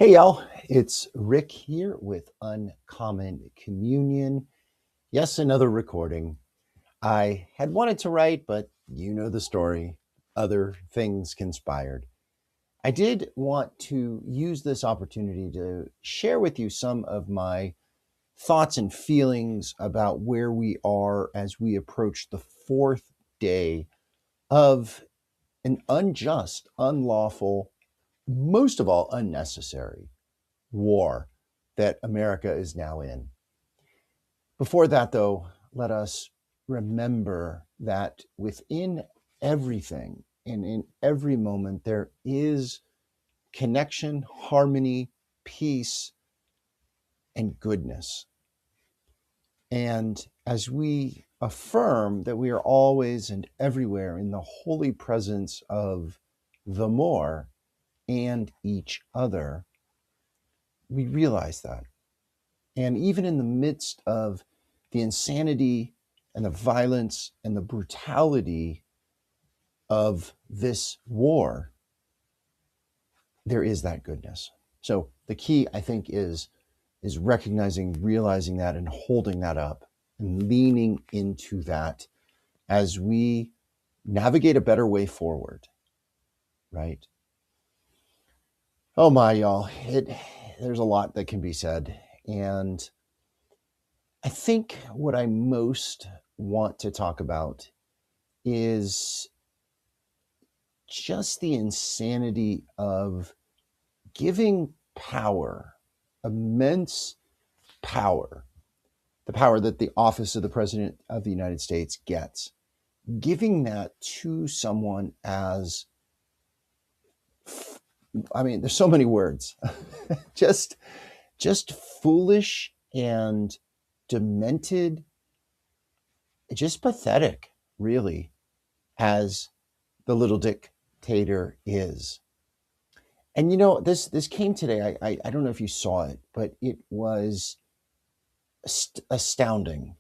Hey y'all, it's Rick here with Uncommon Communion. Yes, another recording. I had wanted to write, but you know the story. Other things conspired. I did want to use this opportunity to share with you some of my thoughts and feelings about where we are as we approach the fourth day of an unjust, unlawful, most of all, unnecessary war that America is now in. Before that, though, let us remember that within everything and in every moment, there is connection, harmony, peace, and goodness. And as we affirm that we are always and everywhere in the holy presence of the more and each other, we realize that. And even in the midst of the insanity and the violence and the brutality of this war, there is that goodness. So the key, I think, is recognizing, realizing that, and holding that up and leaning into that as we navigate a better way forward, right? Oh my, y'all, there's a lot that can be said. And I think what I most want to talk about is just the insanity of giving power, immense power, the power that the office of the President of the United States gets, giving that to someone as, I mean, there's so many words, just, just foolish and demented, just pathetic, really, as the little dictator is. And you know, this came today. I don't know if you saw it, but it was astounding.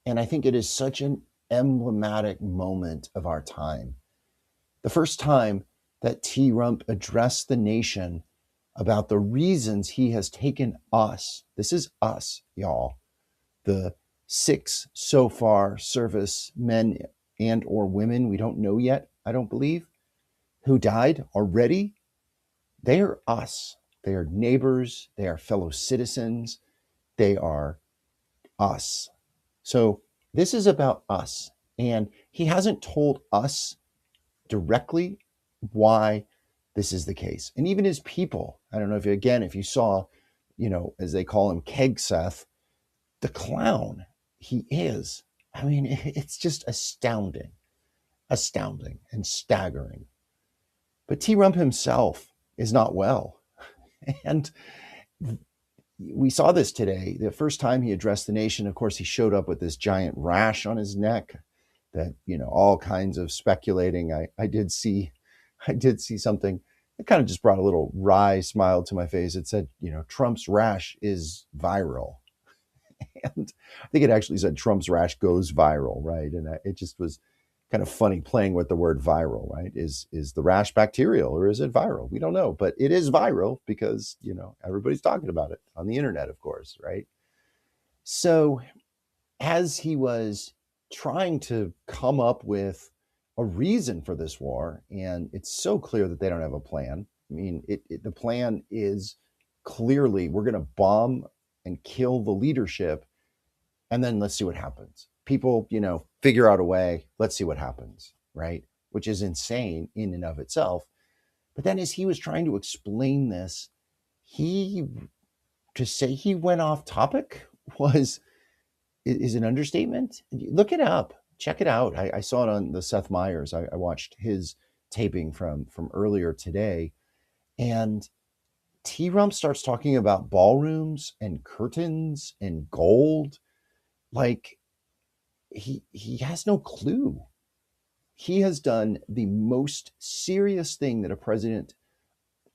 And I think it is such an emblematic moment of our time. The first time that T. Rump addressed the nation about the reasons he has taken us, this is us, y'all, the six so far service men and or women, we don't know yet, I don't believe, who died already. They are us. They are neighbors. They are fellow citizens. They are us. So this is about us. And he hasn't told us directly why this is the case. And even his people, I don't know if you saw, as they call him, Keg Seth, the clown he is. I mean, it's just astounding and staggering. But T. Rump himself is not well. And we saw this today. The first time he addressed the nation, of course, he showed up with this giant rash on his neck that, all kinds of speculating. I did see something that kind of just brought a little wry smile to my face. It said, Trump's rash is viral. And I think it actually said Trump's rash goes viral, right? And it just was kind of funny playing with the word viral, right? Is the rash bacterial or is it viral? We don't know, but it is viral because, everybody's talking about it on the internet, of course, right? So as he was trying to come up with a reason for this war, and it's so clear that they don't have a plan. I mean, the plan is clearly we're going to bomb and kill the leadership, and then let's see what happens. People, figure out a way. Let's see what happens, right? Which is insane in and of itself. But then as he was trying to explain this, he to say he went off topic was is an understatement. Look it up, check it out. I saw it on the Seth Meyers. I watched his taping from earlier today, and T. Rump starts talking about ballrooms and curtains and gold, like he has no clue. He has done the most serious thing that president,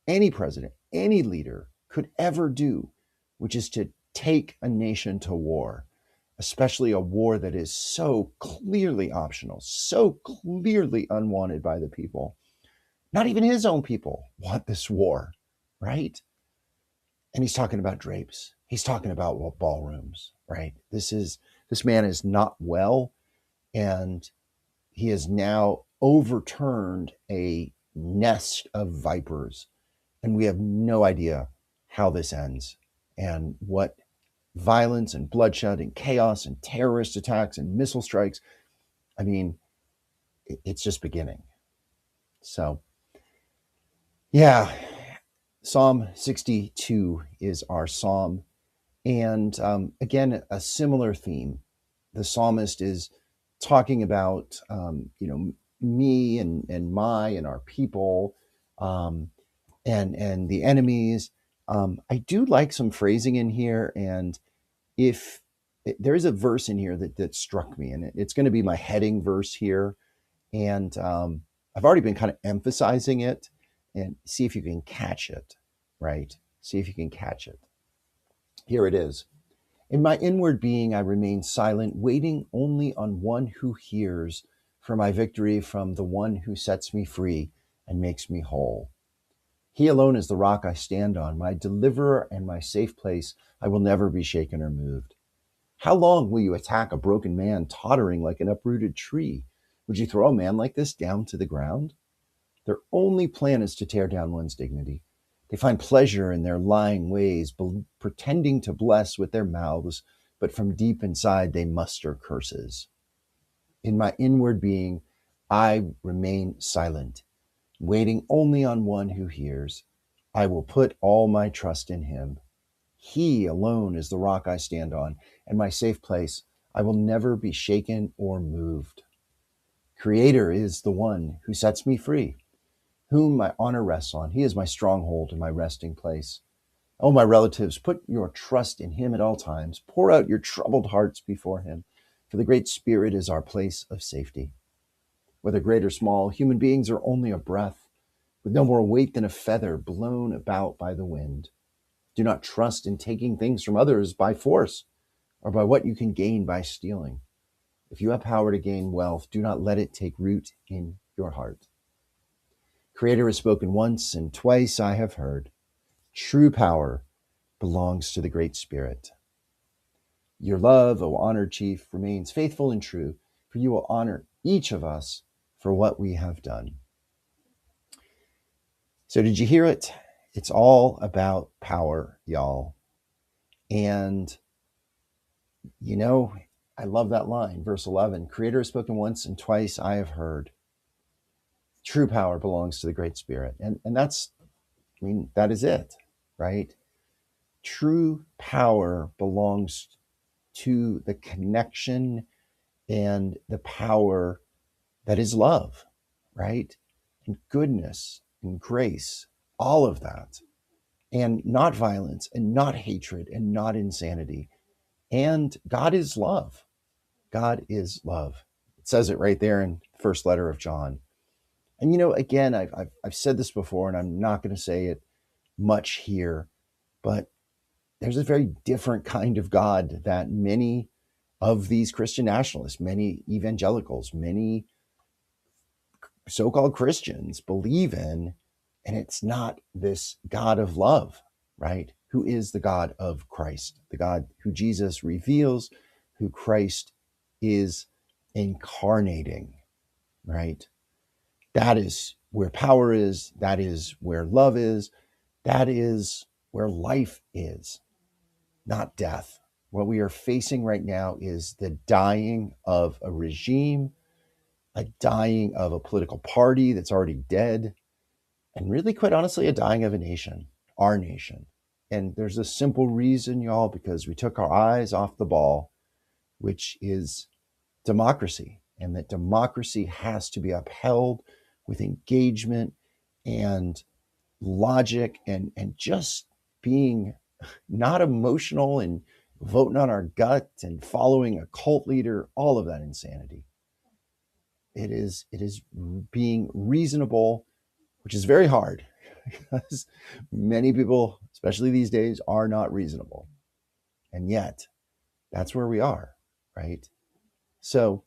any leader could ever do, which is to take a nation to war, especially a war that is so clearly optional, so clearly unwanted by the people. Not even his own people want this war, right? And he's talking about drapes. He's talking about ballrooms, right? This man is not well, and he has now overturned a nest of vipers, and we have no idea how this ends and what violence and bloodshed and chaos and terrorist attacks and missile strikes. I mean, it's just beginning. So, yeah, Psalm 62 is our psalm. And again, a similar theme. The psalmist is talking about, me and my and our people, um, and the enemies. I do like some phrasing in here, and if there is a verse in here that struck me, and it's going to be my heading verse here, and I've already been kind of emphasizing it, and see if you can catch it, right? See if you can catch it. Here it is. In my inward being, I remain silent, waiting only on one who hears for my victory from the one who sets me free and makes me whole. He alone is the rock I stand on, my deliverer and my safe place. I will never be shaken or moved. How long will you attack a broken man tottering like an uprooted tree? Would you throw a man like this down to the ground? Their only plan is to tear down one's dignity. They find pleasure in their lying ways, pretending to bless with their mouths, but from deep inside they muster curses. In my inward being, I remain silent, waiting only on one who hears. I will put all my trust in him. He alone is the rock I stand on, and my safe place. I will never be shaken or moved. Creator is the one who sets me free, whom my honor rests on. He is my stronghold and my resting place. Oh, my relatives, put your trust in him at all times. Pour out your troubled hearts before him, for the Great Spirit is our place of safety. Whether great or small, human beings are only a breath, with no more weight than a feather blown about by the wind. Do not trust in taking things from others by force or by what you can gain by stealing. If you have power to gain wealth, do not let it take root in your heart. Creator has spoken once, and twice I have heard. True power belongs to the Great Spirit. Your love, O honored chief, remains faithful and true, for you will honor each of us for what we have done. So, did you hear it? It's all about power, y'all. And, I love that line, verse 11. Creator has spoken once, and twice I have heard. True power belongs to the Great Spirit. And that is it, right? True power belongs to the connection and the power that is love, right? And goodness and grace, all of that. And not violence and not hatred and not insanity. And God is love. God is love. It says it right there in the first letter of John. And again, I've said this before, and I'm not going to say it much here, but there's a very different kind of God that many of these Christian nationalists, many evangelicals, many so-called Christians believe in, and it's not this God of love, right? Who is the God of Christ, the God who Jesus reveals, who Christ is incarnating, right? That is where power is. That is where love is. That is where life is, not death. What we are facing right now is the dying of a regime, a dying of a political party that's already dead, and really, quite honestly, a dying of a nation, our nation. And there's a simple reason, y'all, because we took our eyes off the ball, which is democracy, and that democracy has to be upheld with engagement and logic and just being not emotional and voting on our gut and following a cult leader, all of that insanity. It is being reasonable, which is very hard because many people, especially these days, are not reasonable. And yet, that's where we are, right? So,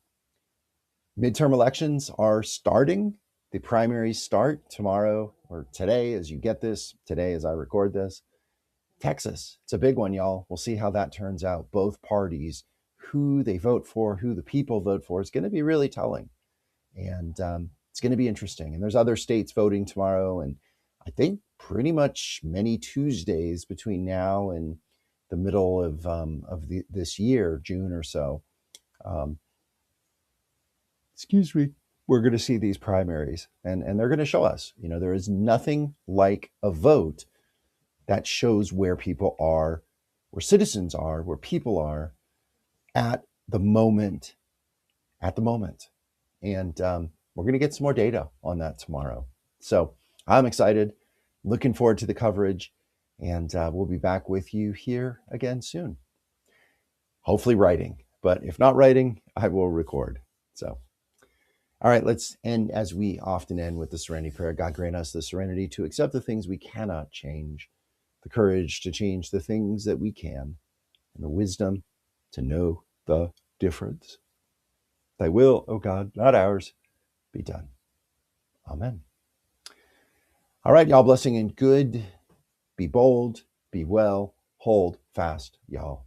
midterm elections are starting. The primaries start tomorrow or today as you get this, today as I record this. Texas, it's a big one, y'all. We'll see how that turns out. Both parties, who they vote for, who the people vote for, is going to be really telling. And it's going to be interesting. And there's other states voting tomorrow. And I think pretty much many Tuesdays between now and the middle of this year, June or so. Um, excuse me. We're going to see these primaries, and they're going to show us, there is nothing like a vote that shows where people are, where citizens are, where people are at the moment, at the moment. And we're going to get some more data on that tomorrow. So I'm excited, looking forward to the coverage, and we'll be back with you here again soon. Hopefully writing, but if not writing, I will record. So, all right, let's end as we often end with the Serenity Prayer. God grant us the serenity to accept the things we cannot change, the courage to change the things that we can, and the wisdom to know the difference. Thy will, O God, not ours, be done. Amen. All right, y'all, blessing and good. Be bold, be well, hold fast, y'all.